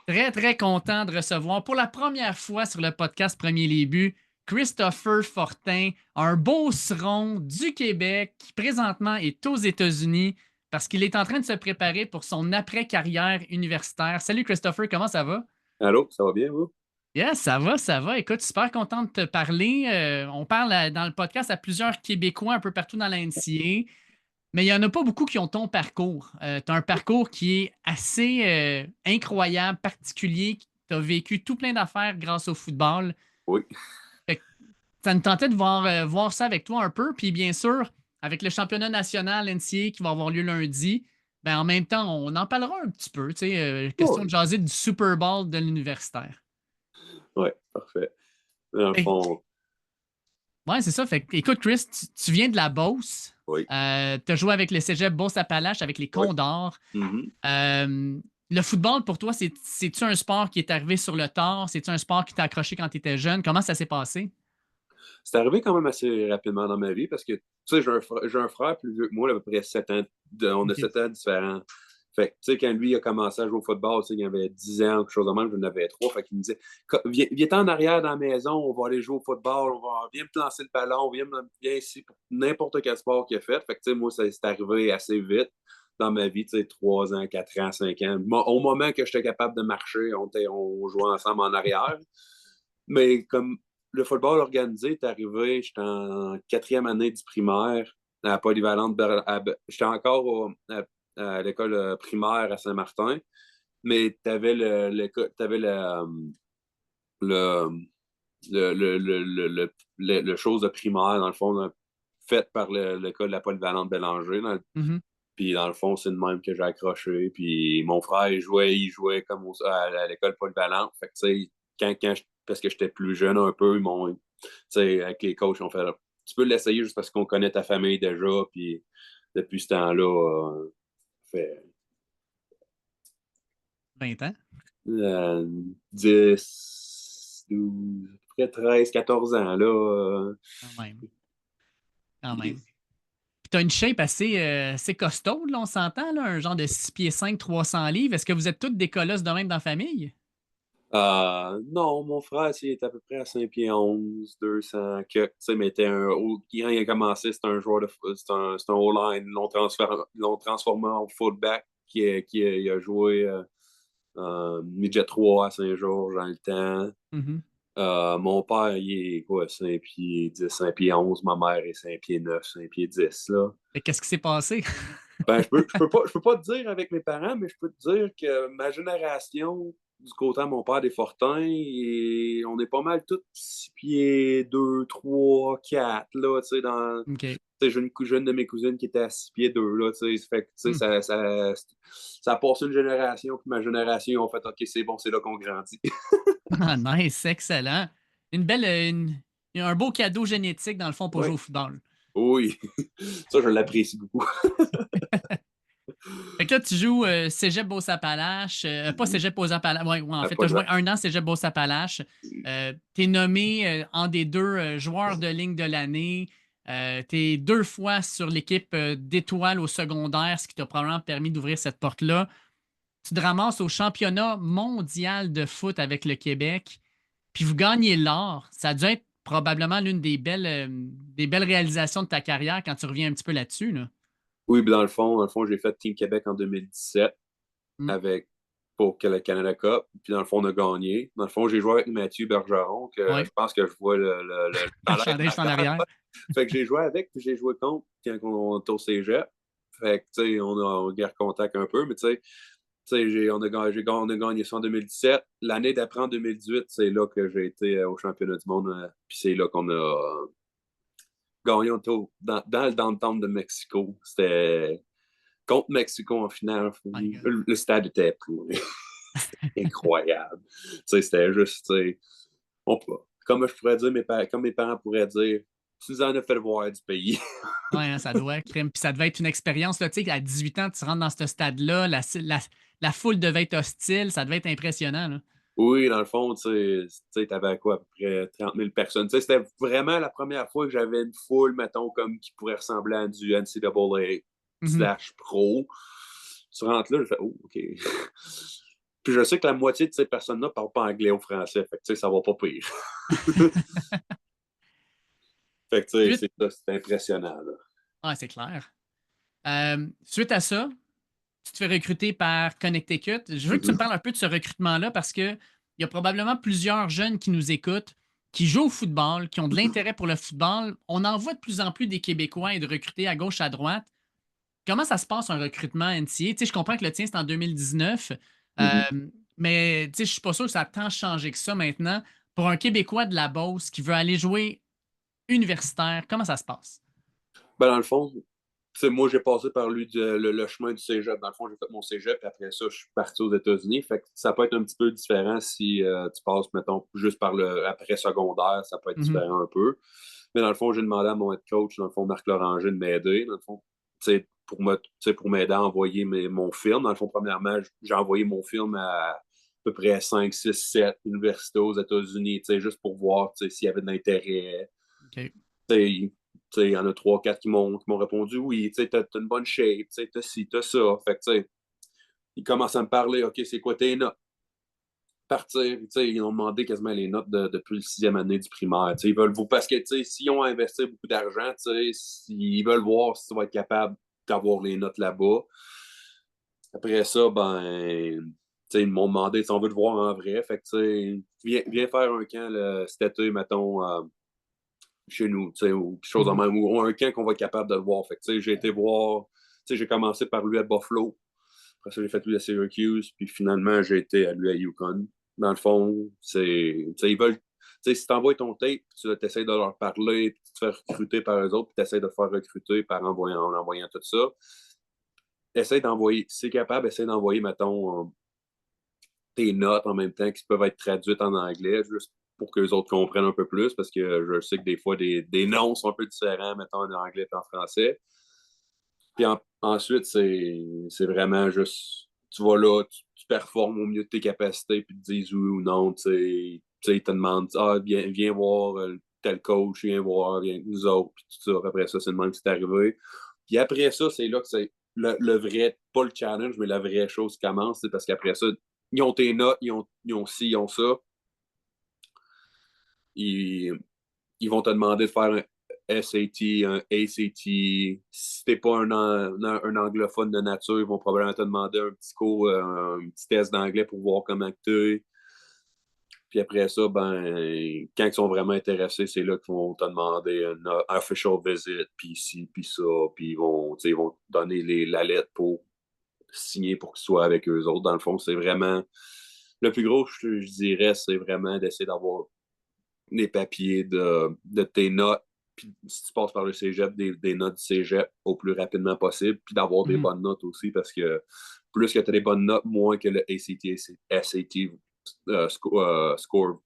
Très, très content de recevoir pour la première fois sur le podcast Premier les buts, Christopher Fortin, un beauceron du Québec qui présentement est aux États-Unis parce qu'il est en train de se préparer pour son après-carrière universitaire. Salut Christopher, comment ça va? Allô, ça va bien, vous? Yes, ça va, ça va. Écoute, super content de te parler. On parle dans le podcast à plusieurs Québécois un peu partout dans la NCA. Mais il n'y en a pas beaucoup qui ont ton parcours. Tu as un parcours qui est assez incroyable, particulier. Tu as vécu tout plein d'affaires grâce au football. Oui. Fait que ça me tentait de voir ça avec toi un peu. Puis bien sûr, avec le championnat national NCAA qui va avoir lieu lundi, ben en même temps, on en parlera un petit peu. Question de Oui, jaser du Super Bowl de l'universitaire. ouais, parfait. Dans le Fait fond, Ouais, c'est ça. Fait que, écoute, Chris, tu viens de la Beauce. oui, Tu as joué avec le cégep Beauce-Appalaches, avec les oui. Condors. Mhm. Euh, le football, pour toi, c'est-tu un sport qui est arrivé sur le tard? C'est-tu un sport qui t'a accroché quand tu étais jeune? Comment ça s'est passé? C'est arrivé quand même assez rapidement dans ma vie parce que, tu sais, j'ai un frère plus vieux que moi, à peu près 7 ans. On a OK. 7 ans différents. Fait que, tu sais, quand lui a commencé à jouer au football, tu sais, il avait 10 ans, quelque chose de même, j'en avais 3. Fait qu'il me disait, viens en arrière dans la maison, on va aller jouer au football, viens me lancer le ballon, viens ici pour n'importe quel sport qu'il a fait. Fait que, tu sais, moi, ça c'est arrivé assez vite dans ma vie, tu sais, 3 ans, 4 ans, 5 ans. Au moment que j'étais capable de marcher, on jouait ensemble en arrière. Mais comme le football organisé est arrivé, j'étais en quatrième année du primaire à la polyvalente. J'étais encore à l'école primaire à Saint-Martin, mais tu avais t'avais le, le chose de primaire, dans le fond, là, fait par l'école de la polyvalente Bélanger. Mhm. Puis dans le fond, c'est de même que j'ai accroché. Puis mon frère, il jouait comme à l'école polyvalente. Fait que, tu sais, parce que j'étais plus jeune un peu, tu sais, avec les coachs, on fait, tu peux l'essayer juste parce qu'on connaît ta famille déjà. Puis depuis ce temps-là, fait 20 ans, 10, 12, à peu près 13, 14 ans, là. quand même. Quand même. Puis t'as une shape assez costaude, là, on s'entend, là, un genre de 6 pieds 5, 300 livres. Est-ce que vous êtes tous des colosses de même dans la famille? Non, mon frère, il est à peu près à 5 pieds 11, 200 que, tu sais, mais quand il a commencé, c'était un joueur c'est un O-line, ils l'ont transformé en fullback il a joué midget 3 à Saint-Georges dans le temps. Mhm. Mon père, il est quoi, 5 pieds 10, 5 pieds 11, ma mère est 5 pieds 9, 5 pieds 10, là. Et qu'est-ce qui s'est passé? Ben, je peux pas te dire avec mes parents, mais je peux te dire que ma génération, du côté de mon père des Fortins, on est pas mal tous 6 pieds 2, 3, 4, là, tu sais, OK. tu sais, j'ai une cousine de mes cousines qui était à 6 pieds 2, là, tu sais, fait que, tu sais, Hmm. ça a passé une génération, puis ma génération, ils ont fait, OK, c'est bon, c'est là qu'on grandit. Ah, nice, excellent. Une belle, un beau cadeau génétique, dans le fond, pour Oui, jouer au football. oui, ça, je l'apprécie beaucoup. Fait que là, tu joues Cégep Beauce-Appalaches, pas Cégep Beauce-Appalaches, ouais, en À fait, tu as joué Polyvalent. un an Cégep Beauce-Appalaches. Tu es nommé en des deux joueurs de ligne de l'année. Tu es deux fois sur l'équipe d'étoiles au secondaire, ce qui t'a probablement permis d'ouvrir cette porte-là. Tu te ramasses au championnat mondial de foot avec le Québec, puis vous gagnez l'or. Ça a dû être probablement l'une des belles réalisations de ta carrière quand tu reviens un petit peu là-dessus, là. Oui, puis dans le fond, j'ai fait Team Québec en 2017 Mm. avec pour que le Canada Cup. Puis dans le fond, on a gagné. Dans le fond, j'ai joué avec Mathieu Bergeron, que Ouais, je pense que je vois le le chandail chandail en juste en arrière. arrière. Fait que j'ai joué avec, puis j'ai joué contre quand on était au cégep. Fait que, tu sais, on garde contact un peu, mais on a gagné ça en 2017. L'année d'après, en 2018, c'est là que j'ai été au championnat du monde. Puis c'est là qu'on a gagné dans le downtown de Mexico. C'était contre Mexico en finale. My God. Le stade était plein. Incroyable. Tu sais, c'était juste, tu sais, comme je pourrais dire, comme mes parents pourraient dire, tu nous en as fait voir du pays. Ouais, hein, ça doit, crime. Puis ça devait être une expérience, là, tu sais, à 18 ans, tu rentres dans ce stade-là, la foule devait être hostile, ça devait être impressionnant, là. Oui, dans le fond, tu sais, t'avais quoi, à peu près 30 000 personnes. Tu sais, c'était vraiment la première fois que j'avais une foule, mettons, comme qui pourrait ressembler à du NCAA Mhm. slash pro. Tu rentres là, je fais, oh, OK. Puis je sais que la moitié de ces personnes-là ne parlent pas anglais ou français. Fait que, tu sais, ça va pas pire. Fait que, tu sais, c'est impressionnant, là. Ah, c'est clair. Suite à ça, tu te fais recruter par Connecticut. Je veux que tu me parles un peu de ce recrutement-là parce qu'il y a probablement plusieurs jeunes qui nous écoutent, qui jouent au football, qui ont de l'intérêt pour le football. On en voit de plus en plus des Québécois et de recruter à gauche, à droite. Comment ça se passe un recrutement NCA? Tu sais, je comprends que le tien, c'est en 2019, mais tu sais, je suis pas sûr que ça a tant changé que ça maintenant. Pour un Québécois de la Beauce qui veut aller jouer universitaire, comment ça se passe? Ben, dans le fond, moi, j'ai passé par lui le chemin du cégep. Dans le fond, j'ai fait mon cégep, puis après ça, je suis parti aux États-Unis. Fait que ça peut être un petit peu différent si tu passes, mettons, juste par le après secondaire, ça peut être Mhm. différent un peu. Mais dans le fond, j'ai demandé à mon head coach, dans le fond, Marc Loranger, de m'aider. Dans le fond, pour m'aider à envoyer mon film. Dans le fond, premièrement, j'ai envoyé mon film à peu près 5, 6, 7 universités aux États-Unis, juste pour voir s'il y avait de l'intérêt. OK. Il y en a 3, 4 qui m'ont répondu oui, t'as une bonne shape, t'as ci, t'as ça. Fait que, ils commencent à me parler, OK, c'est quoi tes notes? Partir, ils ont demandé quasiment les notes depuis le 6e année du primaire. Ils veulent vous, parce que s'ils ont investi beaucoup d'argent, ils veulent voir si tu vas être capable d'avoir les notes là-bas. Après ça, ils m'ont demandé si on veut te voir en vrai. Fait que, viens faire un camp cet été, mettons, chez nous, ou quelque chose en même, ou un camp qu'on va être capable de le voir. Fait que, j'ai été voir, j'ai commencé par lui à Buffalo. Après ça, j'ai fait lui à Syracuse, puis finalement, j'ai été à lui à Yukon. Dans le fond, ils veulent, si tu envoies ton tape, tu essaies de leur parler, puis tu te fais recruter par eux autres, puis tu essaies de faire recruter en envoyant tout ça. Essaye d'envoyer, si c'est capable, essaye d'envoyer, mettons, tes notes en même temps qui peuvent être traduites en anglais, juste pour que les autres comprennent un peu plus, parce que je sais que des fois, des noms sont un peu différents, mettons, en anglais et en français. Puis ensuite, c'est vraiment juste, tu vas là, tu performes au mieux de tes capacités, puis ils te disent oui ou non. Ils te demandent, viens voir tel coach, viens voir, viens avec nous autres, puis tout ça. Après ça, c'est le même qui est arrivé. Puis après ça, c'est là que c'est le vrai, pas le challenge, mais la vraie chose qui commence, c'est parce qu'après ça, ils ont tes notes, ils ont ci, ils ont ça. Ils, ils vont te demander de faire un SAT, un ACT. Si t'es pas un anglophone de nature, ils vont probablement te demander un petit cours, un petit test d'anglais pour voir comment tu es. Puis après ça, quand ils sont vraiment intéressés, c'est là qu'ils vont te demander un official visit, puis ci, puis ça, puis ils vont te donner la lettre pour signer pour qu'ils soient avec eux autres. Dans le fond, c'est vraiment le plus gros, je dirais, c'est vraiment d'essayer d'avoir des papiers de tes notes, puis si tu passes par le cégep, des notes du cégep au plus rapidement possible, puis d'avoir des bonnes notes aussi, parce que plus que tu as des bonnes notes, moins que le ACT, SAT score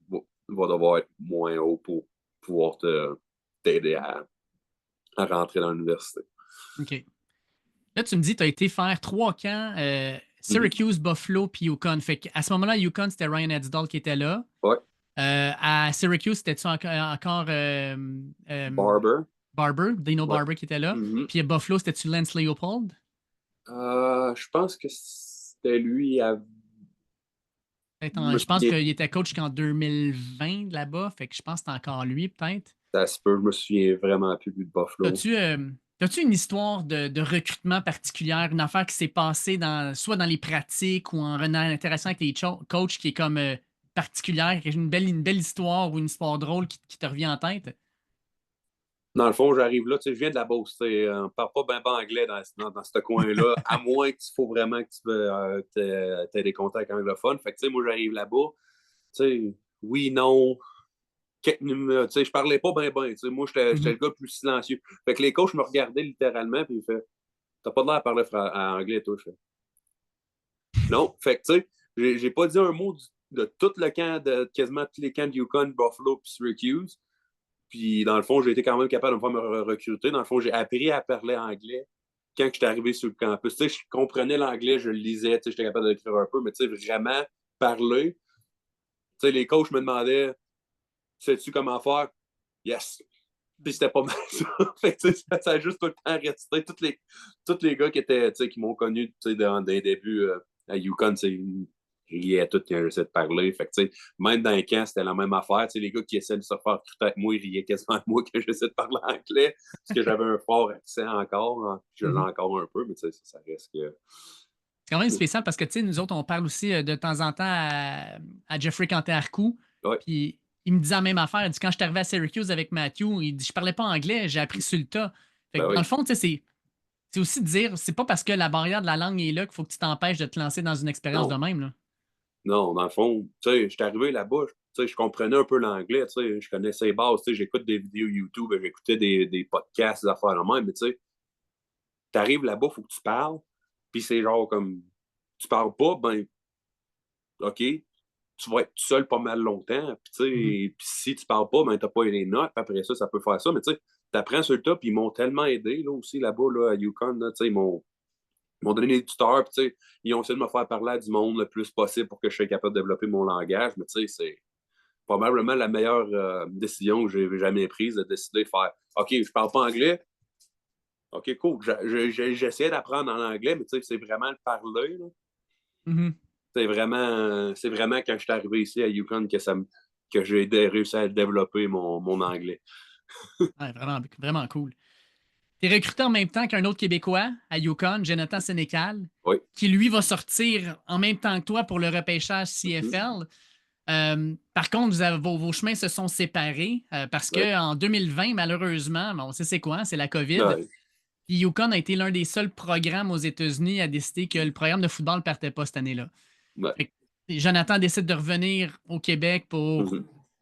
va devoir être moins haut pour pouvoir t'aider à rentrer dans l'université. OK. Là, tu me dis que tu as été faire 3 camps, Syracuse, Buffalo, puis Yukon. Fait qu'à ce moment-là, Yukon, c'était Ryan Edsdall qui était là. Ouais. À Syracuse, c'était-tu encore Barber, Dino Ouais. Barber qui était là. Mm-hmm. Puis à Buffalo, c'était-tu Lance Leopold? Je pense que c'était lui à. Je pense qu'il était coach jusqu'en 2020 là-bas. Fait que je pense que c'est encore lui, peut-être. Ça se peut, je me souviens vraiment plus de Buffalo. T'as-tu une histoire de recrutement particulière, une affaire qui s'est passée soit dans les pratiques ou en interaction avec les coachs qui est comme particulière, une belle histoire ou une histoire drôle qui te revient en tête? Dans le fond, j'arrive là, je viens de la Beauce, on ne parle pas bien anglais dans ce coin-là, à moins qu'il faut vraiment que tu aies des contacts anglophones. Fait que, moi, j'arrive là-bas, oui, non, je parlais pas bien, moi, j'étais le gars le plus silencieux. Fait que les coachs me regardaient littéralement, puis ils fait t'as pas de l'air à parler anglais, toi, je fais non. Fait que, j'ai pas dit un mot de tout le camp, de quasiment tous les camps de Yukon, Buffalo, puis Syracuse. Puis, dans le fond, j'ai été quand même capable de me faire recruter. Dans le fond, j'ai appris à parler anglais quand j'étais arrivé sur le campus. Je comprenais l'anglais, je le lisais, j'étais capable d'écrire un peu, mais vraiment parler. Les coachs me demandaient sais-tu comment faire? Yes. Puis c'était pas mal ça. Fait que, ça a juste tout le temps resté. Tous les gars qui m'ont connu dans des débuts à Yukon, riaient tout quand j'essayais de parler. Fait que, tu sais, même dans les camps, c'était la même affaire. Tu sais, les gars qui essaient de se faire recruter avec moi, ils riaient quasiment de moi que j'essaie de parler anglais parce que j'avais un fort accent encore. Hein. Je l'ai encore un peu, mais tu sais, ça reste que... C'est quand même spécial parce que, tu sais, nous autres, on parle aussi de temps en temps à Jeffrey Canté-Arcou. Ouais. Puis il me disait la même affaire. Il dit, quand je suis arrivé à Syracuse avec Matthew, il dit, je parlais pas anglais, j'ai appris sur le tas. Fait que, dans le fond, tu sais, c'est aussi de dire, c'est pas parce que la barrière de la langue est là qu'il faut que tu t'empêches de te lancer dans une expérience de même. Là. Non, dans le fond, tu sais, j'étais arrivé là-bas, tu sais, je comprenais un peu l'anglais, tu sais, je connaissais les bases, tu sais, j'écoute des vidéos YouTube, j'écoutais des podcasts, des affaires de même, mais tu sais, t'arrives là-bas, il faut que tu parles, puis c'est genre comme, tu parles pas, ben, OK, tu vas être tout seul pas mal longtemps, puis tu sais, pis si tu parles pas, ben, t'as pas les notes, puis après ça peut faire ça, mais tu sais, t'apprends sur le tas, puis ils m'ont tellement aidé, là, aussi, là-bas, là, à UConn, là, tu sais, ils m'ont donné des tuteurs, puis tu sais, ils ont essayé de me faire parler à du monde le plus possible pour que je sois capable de développer mon langage, mais tu sais, c'est probablement la meilleure décision que j'ai jamais prise, de décider de faire OK, je parle pas anglais. OK, cool. J'essaie d'apprendre en anglais, mais tu sais, c'est vraiment le parler. C'est vraiment quand je suis arrivé ici à Yukon que j'ai réussi à développer mon anglais. Ouais, vraiment, vraiment cool. Tu es recruté en même temps qu'un autre Québécois à Yukon, Jonathan Sénécal, Oui. qui lui va sortir en même temps que toi pour le repêchage CFL. Par contre, vos chemins se sont séparés parce Ouais. qu'en 2020, malheureusement, on sait c'est quoi, c'est la COVID. Ouais. Puis Yukon a été l'un des seuls programmes aux États-Unis à décider que le programme de football ne partait pas cette année-là. Ouais. Fait que Jonathan décide de revenir au Québec pour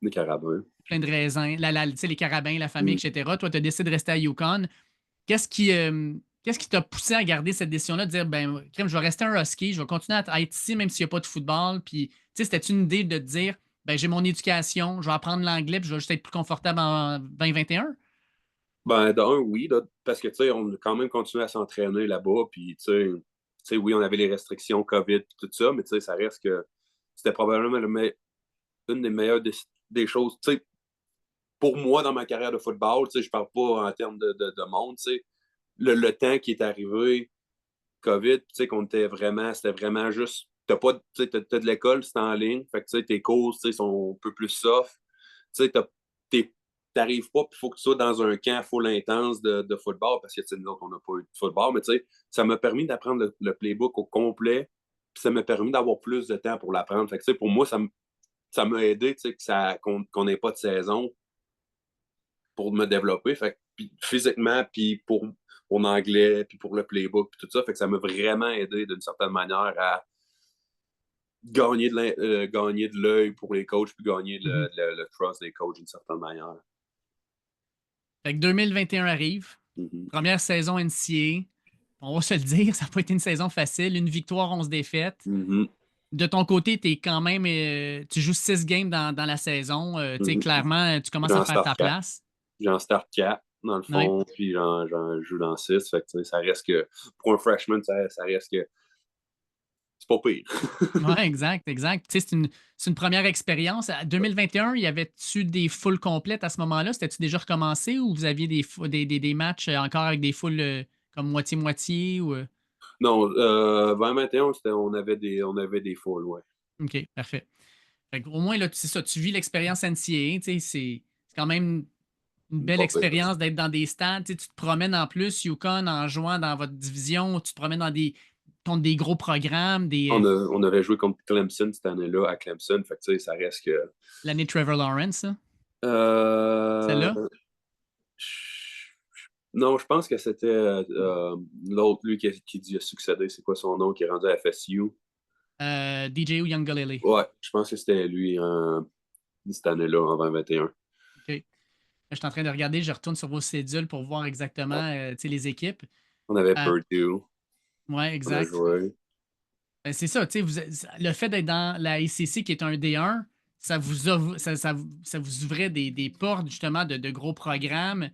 Les carabins. plein de raisons. Tu sais, les carabins, la famille, Mm. etc. Toi, tu as décidé de rester à Yukon. Qu'est-ce qui t'a poussé à garder cette décision-là de dire, ben, crème, je vais rester un Husky, je vais continuer à être ici même s'il n'y a pas de football. Puis, tu sais, c'était une idée de te dire, ben, j'ai mon éducation, je vais apprendre l'anglais, puis je vais juste être plus confortable en 2021? Ben, d'un, oui, là, parce que, tu sais, on a quand même continué à s'entraîner là-bas, puis, tu sais, oui, on avait les restrictions COVID et tout ça, mais, tu sais, ça reste que c'était probablement une des meilleures des choses, tu sais, pour moi, dans ma carrière de football, tu sais, je parle pas en termes de monde, tu sais, le temps qui est arrivé, COVID, tu sais, c'était vraiment juste, tu sais, t'as de l'école, c'est en ligne, fait que, tu sais, tes cours, tu sais, sont un peu plus soft, tu sais, t'arrives pas, puis il faut que tu sois dans un camp full intense de football, parce que, tu sais, nous autres, on n'a pas eu de football, mais, tu sais, ça m'a permis d'apprendre le playbook au complet, puis ça m'a permis d'avoir plus de temps pour l'apprendre, fait que, tu sais, pour moi, ça m'a aidé, tu sais, qu'on n'ait pas de saison, pour me développer. Fait puis physiquement, puis pour mon anglais, puis pour le playbook, puis tout ça. Fait que ça m'a vraiment aidé d'une certaine manière à gagner de l'œil pour les coachs, puis gagner le trust des coachs d'une certaine manière. Fait que 2021 arrive, première saison NCAA. On va se le dire, ça n'a pas été une saison facile. Une victoire, 11 défaites. De ton côté, tu joues 6 games dans la saison. Clairement, tu commences à faire ta place. J'en start 4 dans le Ouais. fond, puis j'en joue dans 6. Fait que, ça reste que, pour un freshman, ça reste que c'est pas pire. Oui, exact, exact. C'est une première expérience. En 2021, y avait-tu des foules complètes à ce moment-là? C'était-tu déjà recommencé ou vous aviez des matchs encore avec des foules comme moitié-moitié? Ou... Non, 2021, on avait des foules, ouais. OK, parfait. Au moins, là, c'est ça, tu vis l'expérience NCAA. C'est quand même une belle Pas pire. expérience d'être dans des stades. Tu te promènes en plus, Yukon, en jouant dans votre division, tu te promènes contre des gros programmes, On avait joué contre Clemson cette année-là à Clemson. Fait que, tu sais, ça reste que. l'année de Trevor Lawrence, ça. Euh, Celle-là? Non, je pense que c'était l'autre, lui, qui a succédé. C'est quoi son nom, qui est rendu à FSU? DJ ou Young Galilei. Ouais, je pense que c'était lui cette année-là, en 2021. OK. Je suis en train de regarder, je retourne sur vos cédules pour voir exactement les équipes. On avait Euh, Purdue. ouais, On a exact. joué. C'est ça, le fait d'être dans la ACC qui est un D1, ça vous ouvrait des portes justement de gros programmes.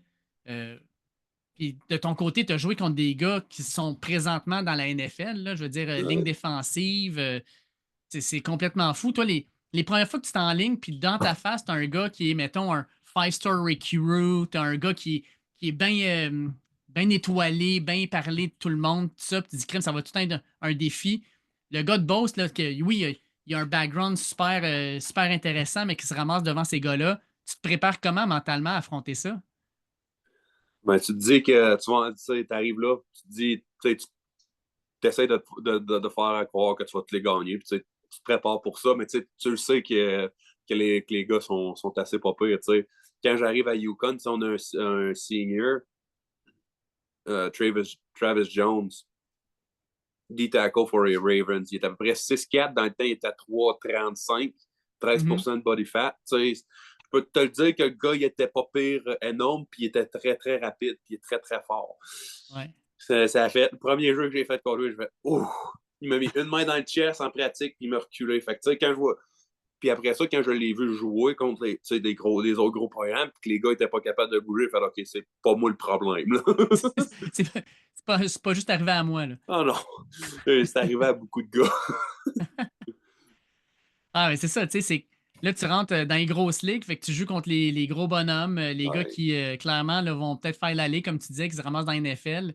Puis de ton côté, tu as joué contre des gars qui sont présentement dans la NFL, là, je veux dire, ligne défensive. C'est complètement fou. Toi, les premières fois que tu es en ligne, puis dans ta face, tu as un gars qui est, mettons, un five-star recruit, tu as un gars qui est bien étoilé, bien parlé de tout le monde, tout ça, puis tu dis, crème, ça va tout être un défi. Le gars de Beauce, là, oui, il a un background super intéressant, mais qui se ramasse devant ces gars-là. Tu te prépares comment mentalement à affronter ça? Ben, tu te dis que tu arrives là, tu te dis, tu essaies de faire croire que tu vas te les gagner, puis tu te prépares pour ça, mais tu le sais que les gars sont assez pas pires. T'sais. Quand j'arrive à Yukon, on a un senior, Travis Jones, D-tackle for les Ravens. Il était à peu près 6'4", dans le temps, il était à 3'35", 13% de body fat. Je peux te le dire que le gars, il était pas pire énorme, puis il était très, très rapide, puis il est très, très fort. Ouais. Ça a fait, le premier jeu que j'ai fait contre lui, je fais « Ouh! » Il m'a mis une main dans le chest en pratique, puis il m'a reculé. Fait que, tu sais, quand je vois... Puis après ça, quand je l'ai vu jouer contre des autres gros programmes, puis que les gars n'étaient pas capables de bouger, je fais « OK, c'est pas moi le problème. » C'est pas juste arrivé à moi, là. Ah non, c'est arrivé à beaucoup de gars. Ah, mais c'est ça, tu sais, là, tu rentres dans les grosses ligues, fait que tu joues contre les gros bonhommes, les gars Ouais. qui, clairement, là, vont peut-être faire l'aller, comme tu disais, qui se ramassent dans la NFL.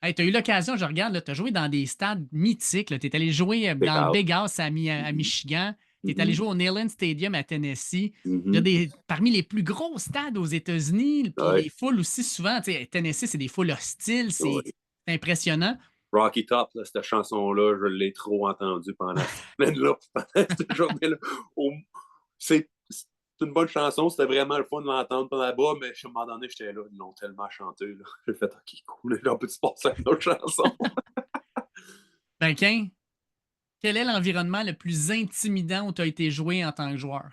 Hey, tu as eu l'occasion, je regarde, tu as joué dans des stades mythiques. Tu es allé jouer Big dans le House. Big House à Mhm. Michigan. Tu es allé Mhm. jouer au Neyland Stadium à Tennessee. Il y a Mhm. parmi les plus gros stades aux États-Unis, puis Ouais. les foules aussi souvent. Tennessee, c'est des foules hostiles, c'est Ouais. impressionnant. Rocky Top, là, cette chanson-là, je l'ai trop entendue pendant cette semaine-là, pendant cette journée-là. C'est une bonne chanson, c'était vraiment le fun de l'entendre par là-bas, mais à un moment donné, j'étais là, ils l'ont tellement chanté. Là. J'ai fait, OK, cool, là, on peut-tu passer à une autre chanson? Ben, quel est l'environnement le plus intimidant où tu as été joué en tant que joueur?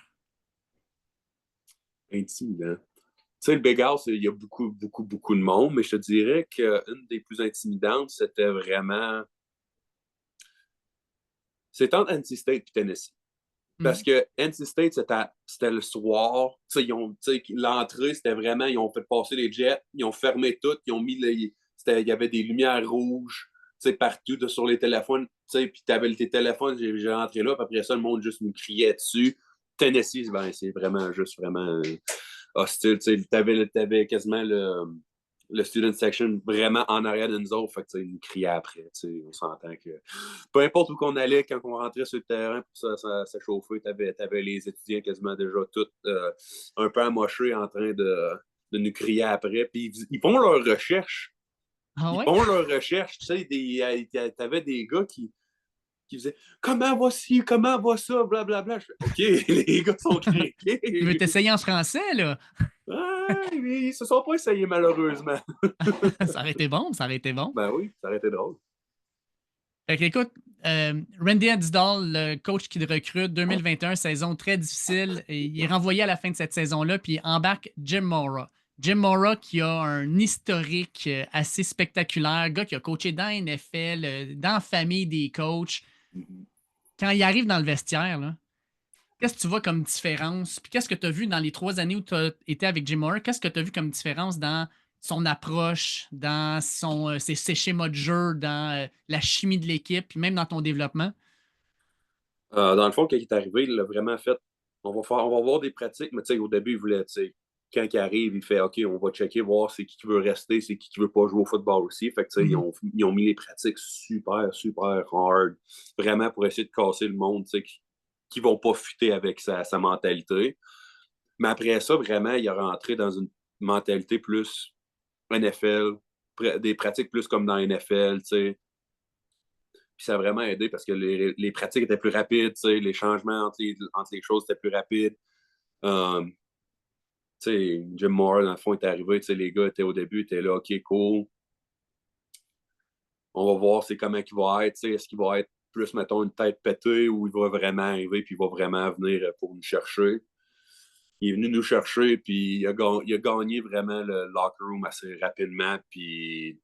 Intimidant. Tu sais, le Big House, il y a beaucoup, beaucoup, beaucoup de monde, mais je te dirais qu'une des plus intimidantes, c'était vraiment. C'était entre NC State et Tennessee. Parce Mhm. que NC State, c'était le soir. L'entrée, c'était vraiment. Ils ont fait passer les jets, ils ont fermé tout, ils ont mis il y avait des lumières rouges partout sur les téléphones. Puis tu avais tes téléphones, j'ai rentré là, puis après ça, le monde juste nous criait dessus. Tennessee, ben, c'est vraiment juste vraiment hostile. Tu avais quasiment le student section vraiment en arrière de nous autres. Fait que, ils nous criaient après. On s'entend que peu importe où qu'on allait, quand on rentrait sur le terrain pour s'échauffer, t'avais les étudiants quasiment déjà tous un peu amochés en train de nous crier après. Puis ils font leurs recherches. Ah Ils ouais? font leurs recherches. Tu sais, t'avais des gars qui faisaient comment va ci, comment va ça, blablabla. Je fais, OK, les gars sont Tu veux craqués. t'essayer en français, là? Ah, mais ils se sont pas essayés, malheureusement. Ça aurait été bon, ça aurait été bon. Ben oui, ça aurait été drôle. Fait que, écoute, Randy Edsdall, le coach qui le recrute, 2021, saison très difficile. Et il est renvoyé à la fin de cette saison-là, puis il embarque Jim Mora. Jim Mora qui a un historique assez spectaculaire, gars qui a coaché dans la NFL, dans la famille des coachs. Quand il arrive dans le vestiaire, là, qu'est-ce que tu vois comme différence? Puis qu'est-ce que tu as vu dans les 3 années où tu as été avec Jim Mora? Qu'est-ce que tu as vu comme différence dans son approche, dans ses schémas de jeu, dans la chimie de l'équipe, puis même dans ton développement? Dans le fond, quand il est arrivé, il l'a vraiment fait. On va voir des pratiques, mais au début, il voulait, quand il arrive, il fait OK, on va checker, voir c'est qui veut rester, c'est qui veut pas jouer au football aussi. Fait que, Mhm. ils ont mis les pratiques super, super hard, vraiment pour essayer de casser le monde, qui vont pas fuiter avec sa mentalité. Mais après ça, vraiment, il est rentré dans une mentalité plus NFL, des pratiques plus comme dans NFL, tu sais. Puis ça a vraiment aidé parce que les pratiques étaient plus rapides, les changements entre les choses étaient plus rapides. Um, Jim Moore, dans le fond, est arrivé. Les gars étaient au début, étaient là, OK, cool. On va voir comment il va être. Est-ce qu'il va être plus, mettons, une tête pétée ou il va vraiment arriver puis il va vraiment venir pour nous chercher. Il est venu nous chercher puis il a gagné vraiment le locker room assez rapidement. Puis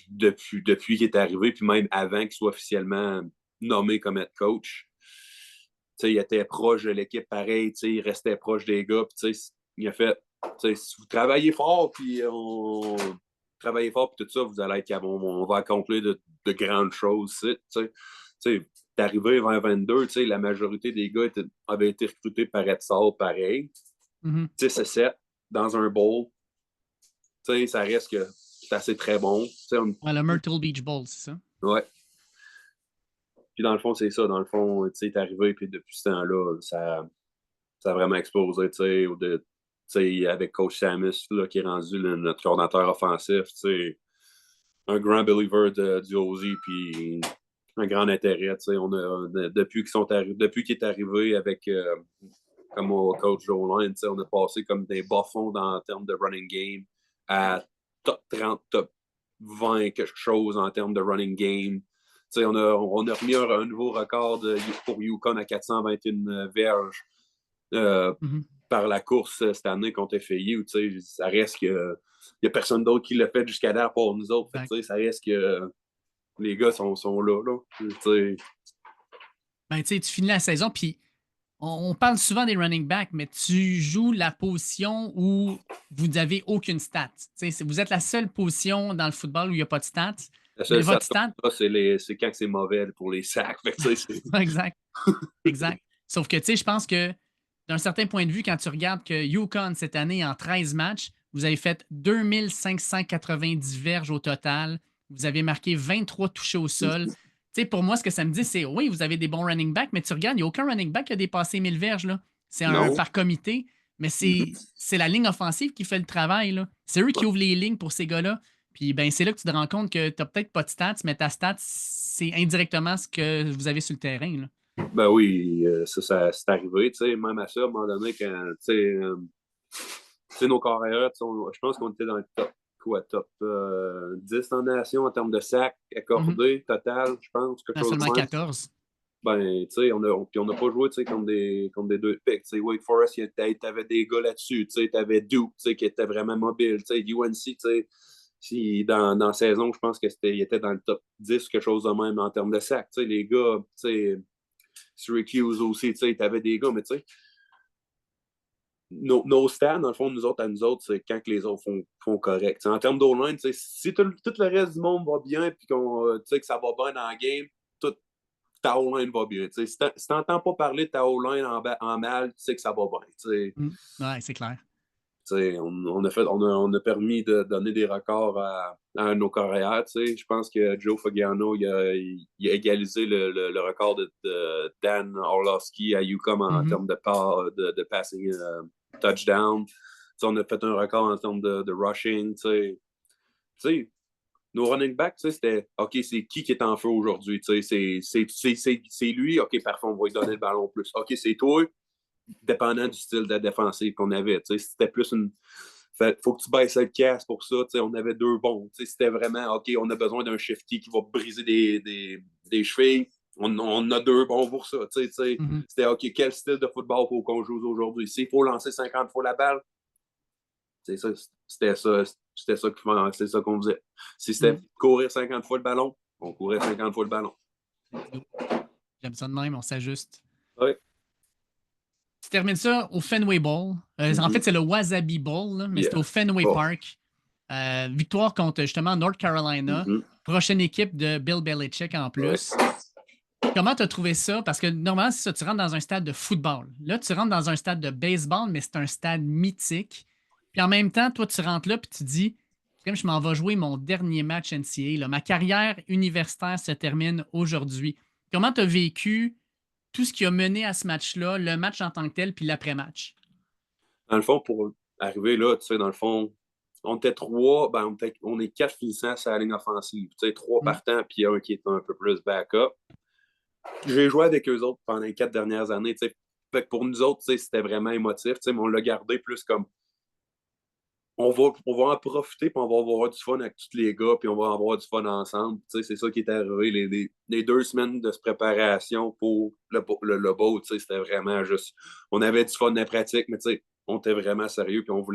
depuis qu'il est arrivé, puis même avant qu'il soit officiellement nommé comme head coach, il était proche de l'équipe pareil, il restait proche des gars, puis il a fait, si vous travaillez fort, puis on travaillez fort, puis tout ça, vous allez être, on va accomplir de grandes choses. T'es arrivé vers 22, la majorité des gars avaient été recrutés par Edsall pareil. Mhm. C'est 7 dans un bowl. Ça reste que c'est assez très bon. Ouais, le Myrtle Beach Bowl, c'est ça? Ouais. Puis dans le fond, c'est ça. Dans le fond, tu sais, t'es arrivé, puis depuis ce temps-là, ça a vraiment explosé, tu sais, avec Coach Samus, là, qui est rendu notre coordinateur offensif, tu sais, un grand believer du Ozzy, puis un grand intérêt, tu sais, depuis qu'il est arrivé avec, comme au coach Joe Line, tu sais, on a passé comme des bas-fonds en termes de running game à top 30, top 20, quelque chose en termes de running game. Tu sais, on a remis un nouveau record pour Yukon à 421 verges. Par la course cette année contre FAU, ça reste que il n'y a personne d'autre qui l'a fait jusqu'à là pour nous autres. Fait, ça reste que les gars sont là. Ben, tu finis la saison, puis on parle souvent des running backs, mais tu joues la position où vous n'avez aucune stat. Vous êtes la seule position dans le football où il n'y a pas de stats. La Mais seule votre stat. c'est quand c'est mauvais pour les sacs. Exact. Exact. Sauf que, je pense que d'un certain point de vue, quand tu regardes que Yukon, cette année, en 13 matchs, vous avez fait 2590 verges au total. Vous avez marqué 23 touchés au sol. Pour moi, ce que ça me dit, c'est oui, vous avez des bons running backs, mais tu regardes, il n'y a aucun running back qui a dépassé 1000 verges. C'est par comité, mais c'est la ligne offensive qui fait le travail. C'est eux qui ouvrent les lignes pour ces gars-là. Puis ben, c'est là que tu te rends compte que tu n'as peut-être pas de stats, mais ta stat, c'est indirectement ce que vous avez sur le terrain. Là. Ben oui, ça c'est arrivé, même à ça, à un moment donné, quand, nos carrières, je pense qu'on était dans le top 10 en nation en termes de sacs accordés, total, je pense, quelque chose Seulement de même. 14. Ben, on n'a pas joué, contre des deux picks. Wake Forest, t'avais des gars là-dessus, t'avais Duke, qui était vraiment mobile, UNC, dans la saison, je pense qu'il était dans le top 10, quelque chose de même en termes de sacs. Les gars, Syracuse aussi, t'avais des gars, mais nos stats, dans le fond, à nous autres, c'est quand que les autres font correct. En termes d'O-line, si tout le reste du monde va bien et que ça va bien dans la game, tout ta O-line va bien. Si t'entends pas parler de ta O-line en mal, tu sais que ça va bien. Ouais, c'est clair. On a permis de donner des records à nos carrières. Je pense que Joe Fagiano il a égalisé le record de Dan Orlovsky à UCOM en termes de passing touchdown. On a fait un record en termes de rushing. Nos running backs, c'était OK, c'est qui est en feu aujourd'hui? C'est lui, OK, parfait, on va lui donner le ballon plus. OK, c'est toi, dépendant du style de défensive qu'on avait. C'était plus une. Faut que tu baisses le casse pour ça. On avait deux bons. C'était vraiment OK, on a besoin d'un shifty qui va briser des chevilles. On a deux bons pour ça. C'était OK, quel style de football faut qu'on joue aujourd'hui? S'il faut lancer 50 fois la balle, c'était ça qu'on faisait. Si c'était courir 50 fois le ballon, on courait 50 fois le ballon. J'aime ça de même, on s'ajuste. Oui. Tu termines ça au Fenway Bowl. En fait, c'est le Wasabi Bowl, là, mais c'est au Fenway Park. Victoire contre justement North Carolina. Prochaine équipe de Bill Belichick en plus. Comment tu as trouvé ça? Parce que normalement, c'est ça, tu rentres dans un stade de football. Là, tu rentres dans un stade de baseball, mais c'est un stade mythique. Puis en même temps, toi, tu rentres là puis tu dis, comme je m'en vais jouer mon dernier match NCAA. Là, ma carrière universitaire se termine aujourd'hui. Comment tu as vécu tout ce qui a mené à ce match-là, le match en tant que tel, puis l'après-match? Dans le fond, pour arriver là, dans le fond, on était trois, on est quatre finissants sur la ligne offensive. Trois partants, puis un qui est un peu plus backup. J'ai joué avec eux autres pendant les 4 dernières années. Fait que pour nous autres, c'était vraiment émotif. Mais on l'a gardé plus comme on va en profiter, puis on va avoir du fun avec tous les gars, puis on va avoir du fun ensemble. C'est ça qui est arrivé. Les 2 semaines de préparation pour le bowl, c'était vraiment juste. On avait du fun de la pratique, mais on était vraiment sérieux, puis on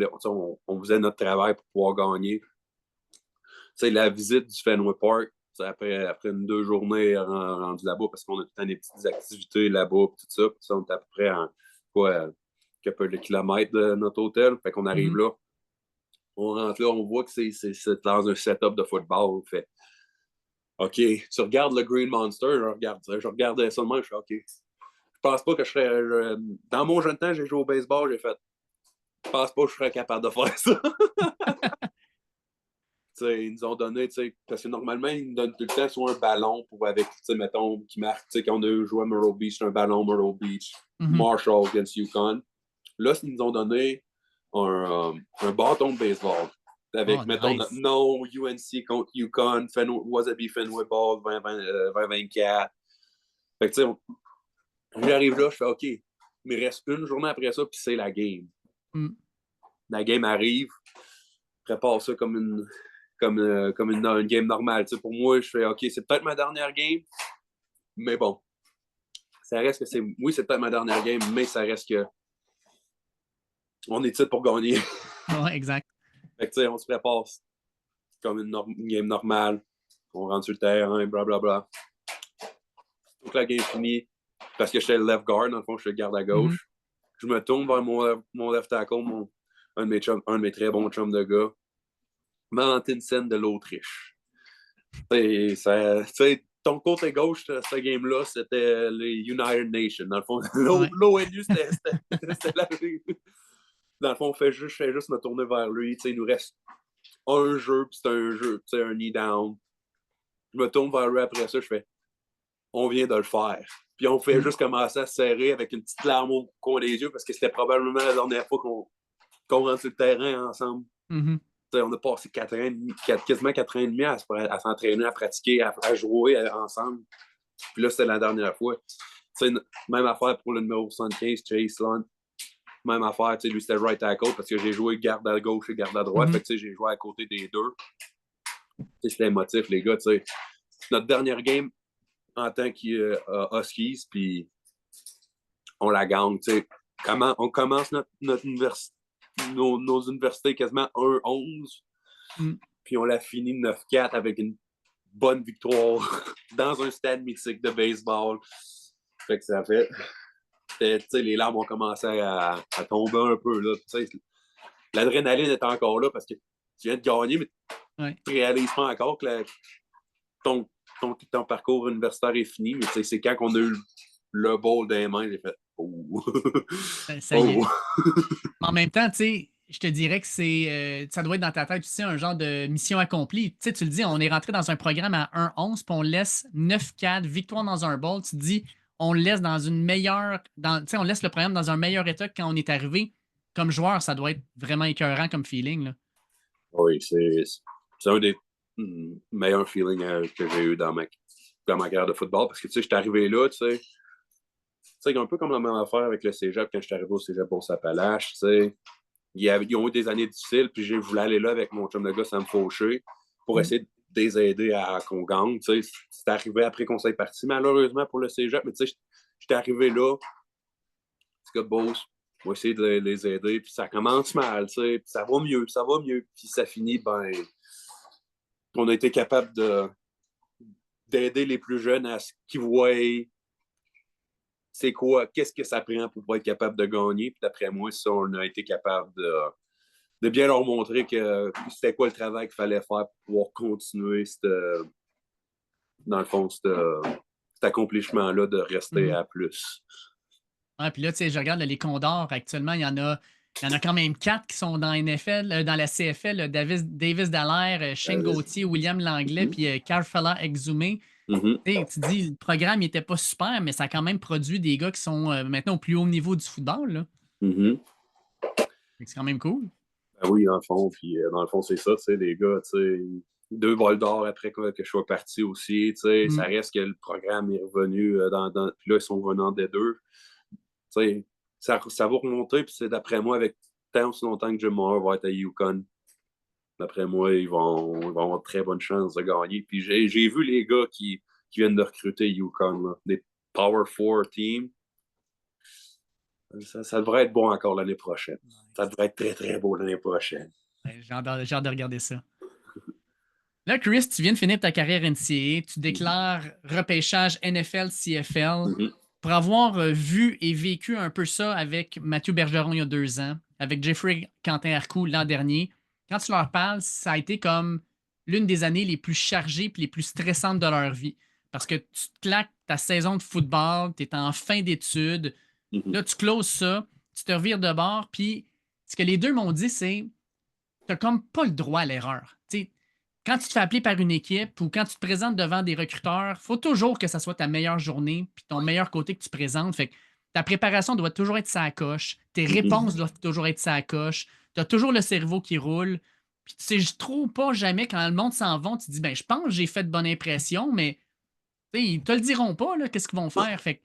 faisait notre travail pour pouvoir gagner. La visite du Fenway Park, après 2 journées rendues là-bas, parce qu'on a tout le temps des petites activités là-bas, tout ça. Puis on est à peu près en quelques kilomètres de notre hôtel. Fait qu'on arrive là. On rentre là, on voit que c'est dans un setup de football. Fait OK, tu regardes le Green Monster, je regardais ça de même, je fais OK. Je pense pas que je serais. Dans mon jeune temps, j'ai joué au baseball, j'ai fait. Je pense pas que je serais capable de faire ça. Ils nous ont donné, parce que normalement, ils nous donnent tout le temps soit un ballon pour avec, mettons, qui marque, quand on a joué à Myrtle Beach, un ballon Myrtle Beach, Marshall against Yukon. Là, ils nous ont donné un bâton de baseball avec, mettons, notre nom UNC contre Yukon, Wasabi Fenway Ball 2024. Fait que, tu sais, j'arrive là, je fais OK, mais il reste une journée après ça, puis c'est la game. La game arrive, prépare ça comme une game normale. Pour moi, je fais OK, c'est peut-être ma dernière game, mais bon, ça reste que c'est. Oui, c'est peut-être ma dernière game, mais ça reste que on est titre pour gagner. Ouais, exact. Fait que, on se prépare comme une game normale. On rentre sur le terrain, blablabla. Donc la game finit, parce que j'étais le left guard, dans le fond, je suis le garde à gauche. Je me tourne vers mon left tackle, un de mes très bons chums de gars. Valentin Sen de l'Autriche. Ton côté gauche, cette game-là, c'était les United Nations. Dans le fond, l'ONU, c'était la... Dans le fond, je fais juste me tourner vers lui. Il nous reste un jeu, puis c'est un jeu, un knee down. Je me tourne vers lui après ça, je fais on vient de le faire. Puis on fait juste commencer à se serrer avec une petite larme au coin des yeux parce que c'était probablement la dernière fois qu'on rentre sur le terrain ensemble. On a passé quasiment 4 ans et demi à s'entraîner, à pratiquer, à jouer ensemble. Puis là, c'était la dernière fois. Même affaire pour le numéro 75, Chase Lunt. Même affaire, lui, c'était right tackle parce que j'ai joué garde à gauche et garde à droite. Fait que j'ai joué à côté des deux. C'était émotif, les gars. Notre dernière game en tant qu'Huskies, puis on la gagne. On commence notre université. Nos universités quasiment 1-11. Puis on l'a fini 9-4 avec une bonne victoire dans un stade mythique de baseball. Fait que ça fait... les larmes ont commencé à tomber un peu. Là. L'adrénaline est encore là parce que tu viens de gagner, mais tu ne réalises pas encore que ton parcours universitaire est fini. Mais c'est quand on a eu le ball dans les mains, j'ai fait « Oh! » Ça y est. En même temps, je te dirais que ça doit être dans ta tête aussi un genre de mission accomplie. Tu le dis, on est rentré dans un programme à 1-11, puis on laisse 9-4, victoire dans un bowl. Tu te dis, on le laisse dans une meilleure. On laisse le programme dans un meilleur état que quand on est arrivé. Comme joueur, ça doit être vraiment écœurant comme feeling. Là. Oui, c'est un des meilleurs feelings que j'ai eu dans ma carrière de football parce que je suis arrivé là, un peu comme la même affaire avec le cégep quand je suis arrivé au cégep Beauce-Appalaches. Ils ont eu des années difficiles, puis j'ai voulu aller là avec mon chum de gars, Sam Fauché, pour essayer de les aider à qu'on gagne. C'est arrivé après qu'on soit parti, malheureusement, pour le cégep, mais j'étais arrivé là, petit gars de Beauce, on va essayer de les aider, puis ça commence mal, puis ça va mieux, puis ça finit, on a été capable d'aider les plus jeunes à ce qu'ils voient c'est quoi, qu'est-ce que ça prend pour pas être capable de gagner. Puis d'après moi, ça, on a été capable de bien leur montrer que c'était quoi le travail qu'il fallait faire pour pouvoir continuer dans le fond, cet accomplissement-là de rester à plus. Ouais, puis là, je regarde les Condors actuellement, il y en a quand même 4 qui sont dans NFL, dans la CFL, Davis Dallaire, Shane Gauthier, William Langlais, puis Karfala Exumé. Tu dis, le programme n'était pas super, mais ça a quand même produit des gars qui sont maintenant au plus haut niveau du football. Là. C'est quand même cool. Ben oui, dans le fond, c'est ça, les gars, 2 vols d'or après que je sois parti aussi, ça reste que le programme est revenu puis là, ils sont revenus en D2. Ça va remonter, puis c'est d'après moi, avec tant aussi longtemps que Jim Moore va être à Yukon, d'après moi, ils vont avoir de très bonnes chances de gagner. Puis j'ai vu les gars qui viennent de recruter Yukon, là, des Power 4 teams. Ça devrait être bon encore l'année prochaine. Ça devrait être très, très beau l'année prochaine. Ouais, j'ai hâte de regarder ça. Là, Chris, tu viens de finir ta carrière NCAA. Tu déclares repêchage NFL, CFL. Pour avoir vu et vécu un peu ça avec Mathieu Bergeron il y a 2 ans, avec Jeffrey Quentin-Arcou l'an dernier, quand tu leur parles, ça a été comme l'une des années les plus chargées et les plus stressantes de leur vie. Parce que tu te claques ta saison de football, tu es en fin d'études, là, tu closes ça, tu te revires de bord, puis ce que les deux m'ont dit, c'est tu n'as comme pas le droit à l'erreur. quand tu te fais appeler par une équipe ou quand tu te présentes devant des recruteurs, il faut toujours que ça soit ta meilleure journée puis ton meilleur côté que tu présentes. Fait que ta préparation doit toujours être sa coche. Tes réponses Mhm. doivent toujours être sa coche. Tu as toujours le cerveau qui roule. Puis tu sais, je trouve pas jamais quand le monde s'en va, tu te dis, ben, je pense que j'ai fait de bonne impression, mais tu sais, ils te le diront pas, là, qu'est-ce qu'ils vont faire. Fait que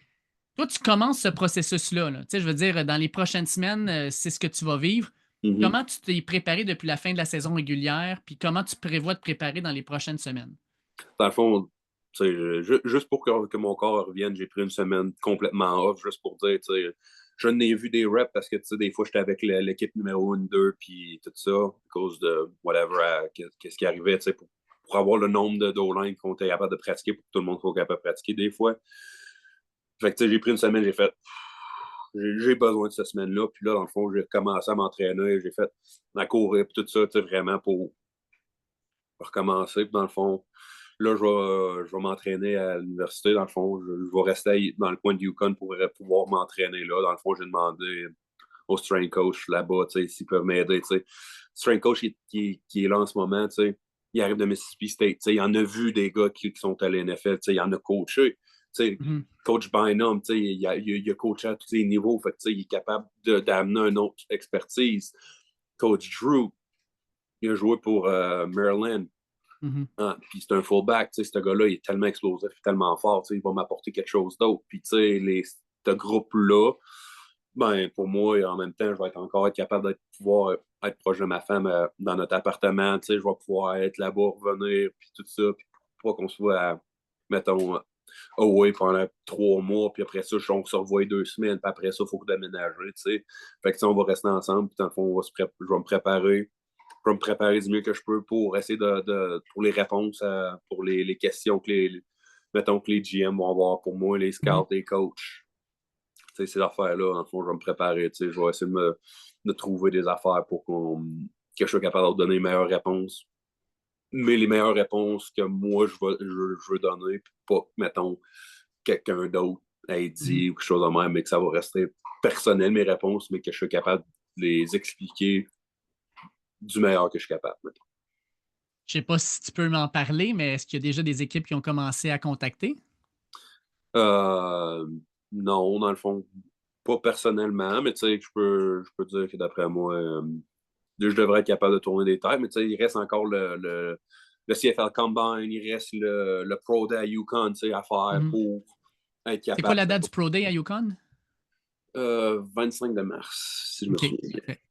toi, tu commences ce processus-là. Là. Tu sais, je veux dire, dans les prochaines semaines, c'est ce que tu vas vivre. Mhm. Comment tu t'es préparé depuis la fin de la saison régulière, puis comment tu prévois te préparer dans les prochaines semaines? Dans le fond, tu sais, juste pour que mon corps revienne, j'ai pris une semaine complètement off, juste pour dire, tu sais, je n'ai vu des reps parce que, tu sais, des fois, j'étais avec l'équipe numéro 1, 2, puis tout ça, à cause de whatever, qu'est-ce qui arrivait, tu sais, pour avoir le nombre de do-line qu'on était capable de pratiquer, pour que tout le monde soit capable de pratiquer des fois. Fait que, tu sais, j'ai pris une semaine, j'ai fait, j'ai besoin de cette semaine-là, puis là, dans le fond, j'ai commencé à m'entraîner, j'ai fait à courir, puis tout ça, tu sais, vraiment pour recommencer, puis dans le fond, là, je vais m'entraîner à l'université. Dans le fond, je vais rester dans le coin de Yukon pour pouvoir m'entraîner là. Dans le fond, j'ai demandé au strength coach là-bas, s'ils peuvent m'aider. Strength coach qui est là en ce moment, il arrive de Mississippi State. Il y en a vu des gars qui sont à l'NFL. Il en a coaché. Mhm. Coach Bynum, il a coaché à tous les niveaux. Fait, il est capable d'amener une autre expertise. Coach Drew, il a joué pour Maryland. Mhm. Ah, puis c'est un fullback, ce gars-là, il est tellement explosif, tellement fort, il va m'apporter quelque chose d'autre. Puis, ce groupe-là, ben, pour moi, en même temps, je vais encore être capable de pouvoir être proche de ma femme dans notre appartement, je vais pouvoir être là-bas, revenir, puis tout ça, puis pas qu'on soit, mettons, away pendant 3 mois, puis après ça, on se revoit 2 semaines, puis après ça, il faut déménager, tu sais. Fait que, on va rester ensemble, puis dans le fond, je vais me préparer me préparer du mieux que je peux pour essayer pour les réponses, pour les questions mettons que les GM vont avoir pour moi, les Mhm. scouts, les coachs. Ces affaires-là, en fond, je vais me préparer. Je vais essayer de trouver des affaires pour que je sois capable de donner les meilleures réponses. Mais les meilleures réponses que moi, je veux donner, puis pas, mettons, quelqu'un d'autre ait Mhm. dit ou quelque chose de même, mais que ça va rester personnel, mes réponses, mais que je suis capable de les expliquer du meilleur que je suis capable. Je sais pas si tu peux m'en parler, mais est-ce qu'il y a déjà des équipes qui ont commencé à contacter? Euh, non, dans le fond, pas personnellement, mais tu sais, je peux dire que d'après moi, je devrais être capable de tourner des têtes, mais tu sais, il reste encore le CFL Combine, il reste le Pro Day à Yukon, tu sais, à faire Mhm. pour être C'est quoi capable la de. date du Pro Day à Yukon? 25 de mars, si je me OK, souviens bien. parfait.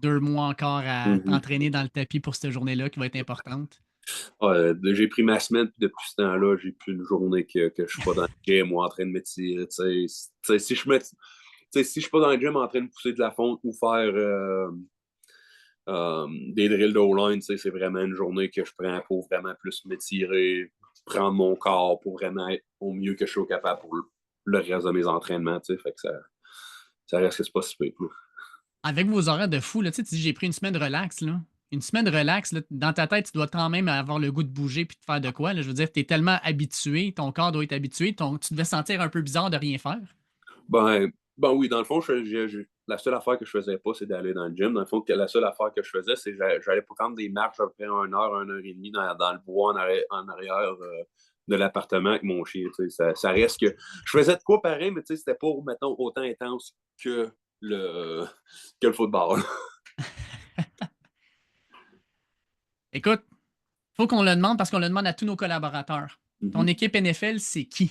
2 mois encore à Mhm. t'entraîner dans le tapis pour cette journée-là qui va être importante. Ouais, j'ai pris ma semaine, puis depuis ce temps-là, j'ai plus une journée que je suis pas dans le gym ou en train de m'étirer. Si je me, tu sais, si je suis pas dans le gym en train de pousser de la fonte ou faire des drills d'O-line, c'est vraiment une journée que je prends pour vraiment plus m'étirer, prendre mon corps pour vraiment être au mieux que je suis capable pour le reste de mes entraînements. Fait que ça reste que c'est pas si pire. Avec vos horaires de fou, là, tu sais, tu dis j'ai pris une semaine relax, là. Une semaine relax, là, dans ta tête, tu dois quand même avoir le goût de bouger puis de faire de quoi. Là. Je veux dire, tu es tellement habitué, ton corps doit être habitué, tu devais sentir un peu bizarre de rien faire. Ben oui, dans le fond, la seule affaire que je faisais pas, c'est d'aller dans le gym. Dans le fond, la seule affaire que je faisais, c'est que j'allais prendre des marches à peu près 1 heure et demie dans le bois en arrière de l'appartement avec mon chien. Ça reste que. Je faisais de quoi pareil, mais c'était pas, mettons, autant intense le, que le football. Écoute, faut qu'on le demande parce qu'on le demande à tous nos collaborateurs. Ton Mhm. équipe NFL, c'est qui?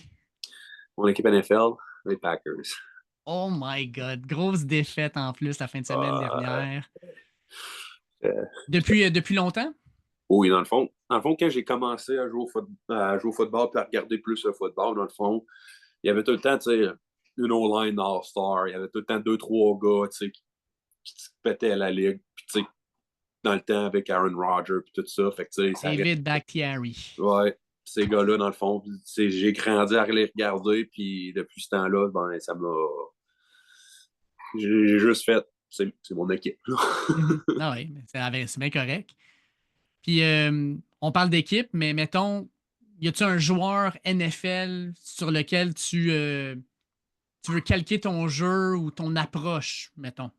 Mon équipe NFL, les Packers. Oh my God, grosse défaite en plus la fin de semaine Euh, dernière. euh, Depuis longtemps? oui, dans le fond, quand j'ai commencé à jouer au football et à regarder plus le football, dans le fond, il y avait tout le temps, une O-line All-Star. Il y avait tout le temps deux, trois gars, qui se pétaient à la ligue. Puis, dans le temps, avec Aaron Rodgers, puis tout ça. Fait que, ça reste. David Bakhtiari. Ouais, ces gars-là, dans le fond, j'ai grandi à les regarder. Puis, depuis ce temps-là, ben, ça m'a. J'ai juste fait. C'est mon équipe. Mhm. Ah oui, mais c'est bien correct. Puis, on parle d'équipe, mais mettons, y a-tu un joueur NFL sur lequel tu veux calquer ton jeu ou ton approche, mettons?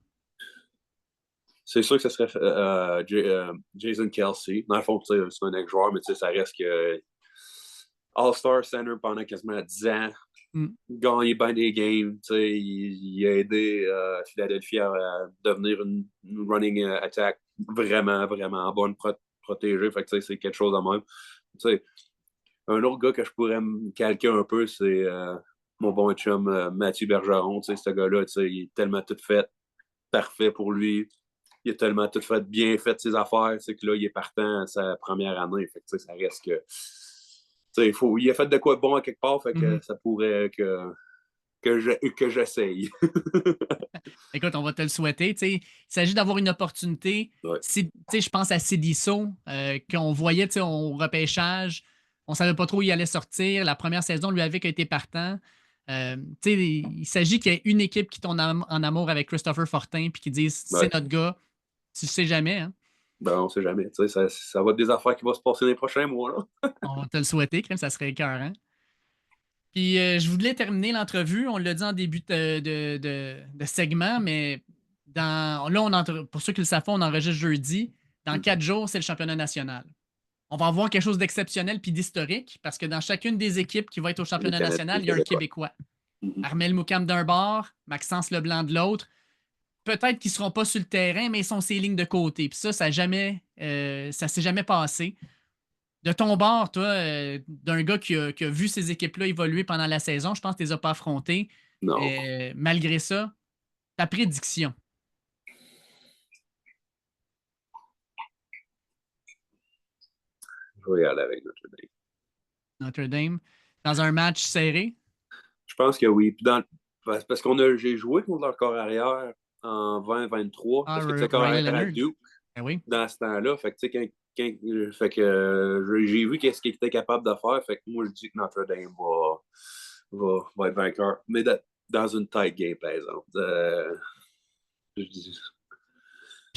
C'est sûr que ce serait Jason Kelsey. Dans le fond, c'est un ex-joueur, mais ça reste que All-Star Center pendant quasiment 10 ans. Gagné bien des games. Il a aidé Philadelphie à devenir une running attack vraiment, vraiment bonne, protégée. Fait que c'est quelque chose de même. Un autre gars que je pourrais me calquer un peu, c'est mon bon chum Mathieu Bergeron. Ce gars-là, il est tellement tout fait, parfait pour lui. Il a tellement tout fait, bien fait ses affaires. Que là, il est partant à sa première année. Fait que, ça reste que. Il a fait de quoi de bon à quelque part, fait que ça pourrait que j'essaye. Écoute, on va te le souhaiter. Il s'agit d'avoir une opportunité. Ouais. Je pense à Sidiso, qu'on voyait au repêchage. On ne savait pas trop où il allait sortir. La première saison lui avait été partant. Il s'agit qu'il y ait une équipe qui tombe en amour avec Christopher Fortin puis qui dise c'est notre gars. Tu ne sais jamais. Hein? Ben, on ne sait jamais. Ça va être des affaires qui vont se passer dans les prochains mois. Là. On va te le souhaiter, Crème, ça serait écœurant. Puis je voulais terminer l'entrevue. On l'a dit en début de segment, mais pour ceux qui le savent pas, on enregistre jeudi. Dans 4 jours, c'est le championnat national. On va avoir quelque chose d'exceptionnel puis d'historique parce que dans chacune des équipes qui va être au championnat national, il y a un Québécois. Armel Moukam d'un bord, Maxence Leblanc de l'autre. Peut-être qu'ils ne seront pas sur le terrain, mais ils sont ces lignes de côté. Puis ça s'est jamais passé. De ton bord, toi, d'un gars qui a vu ces équipes-là évoluer pendant la saison, je pense que tu ne les as pas affrontées. Non. Malgré ça, ta prédiction. Je vais y aller avec Notre-Dame. Notre-Dame. Dans un match serré? Je pense que oui. Parce que j'ai joué contre leur corps arrière en 2023. Parce que le corps arrière à Duke dans ce temps-là. Fait que, j'ai vu qu'est-ce qu'il était capable de faire. Fait que moi, je dis que Notre-Dame va être vainqueur. Mais dans une tight game, par exemple. Puis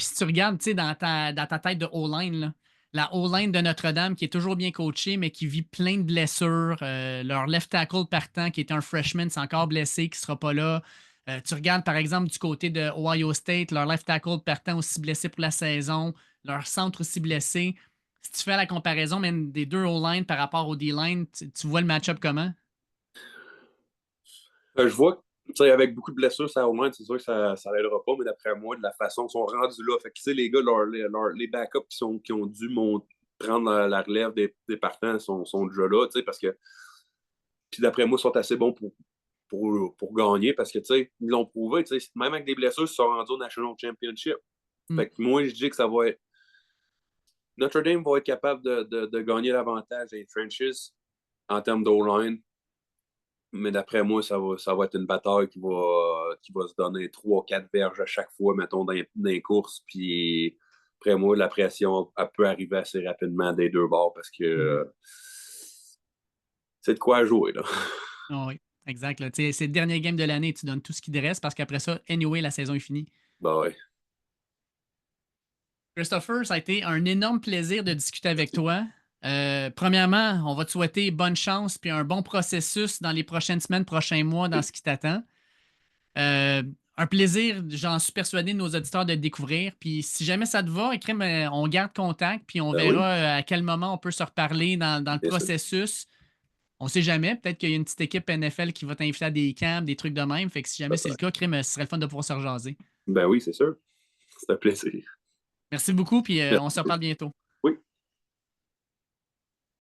si tu regardes dans ta tête de O-line, la O-line de Notre-Dame qui est toujours bien coachée, mais qui vit plein de blessures. Leur left tackle partant, qui est un freshman, c'est encore blessé, qui ne sera pas là. Tu regardes, par exemple, du côté de Ohio State, leur left tackle partant aussi blessé pour la saison, leur centre aussi blessé. Si tu fais la comparaison même des deux O-line par rapport au D-line, tu vois le match-up comment? Je vois avec beaucoup de blessures, ça au moins, c'est sûr que ça l'aidera pas, mais d'après moi, de la façon ils sont rendus là. Fait que, les gars, les backups qui ont dû prendre la relève des partants sont déjà là, parce que. Puis d'après moi, ils sont assez bons pour gagner parce que, ils l'ont prouvé, même avec des blessures, ils sont rendus au National Championship. Fait que moi, je dis que ça va être. Notre-Dame va être capable de gagner l'avantage des trenches en termes d'O-line. Mais d'après moi, ça va être une bataille qui va se donner 3-4 verges à chaque fois, mettons, dans les courses. Puis après moi, la pression elle peut arriver assez rapidement des deux bords parce que c'est de quoi jouer. Là. Oh oui, exact. C'est le dernier game de l'année. Tu donnes tout ce qui te reste parce qu'après ça, anyway, la saison est finie. Ben ouais. Christopher, ça a été un énorme plaisir de discuter avec toi. Premièrement, on va te souhaiter bonne chance puis un bon processus dans les prochaines semaines, prochains mois dans ce qui t'attend. Un plaisir, j'en suis persuadé, de nos auditeurs de te découvrir. Puis si jamais ça te va, on garde contact puis on verra à quel moment on peut se reparler dans le processus. On ne sait jamais. Peut-être qu'il y a une petite équipe NFL qui va t'inviter à des camps, des trucs de même. Fait que si jamais c'est le cas, ce serait le fun de pouvoir se rejaser. Ben oui, c'est sûr. C'est un plaisir. Merci beaucoup, puis on se reparle bientôt.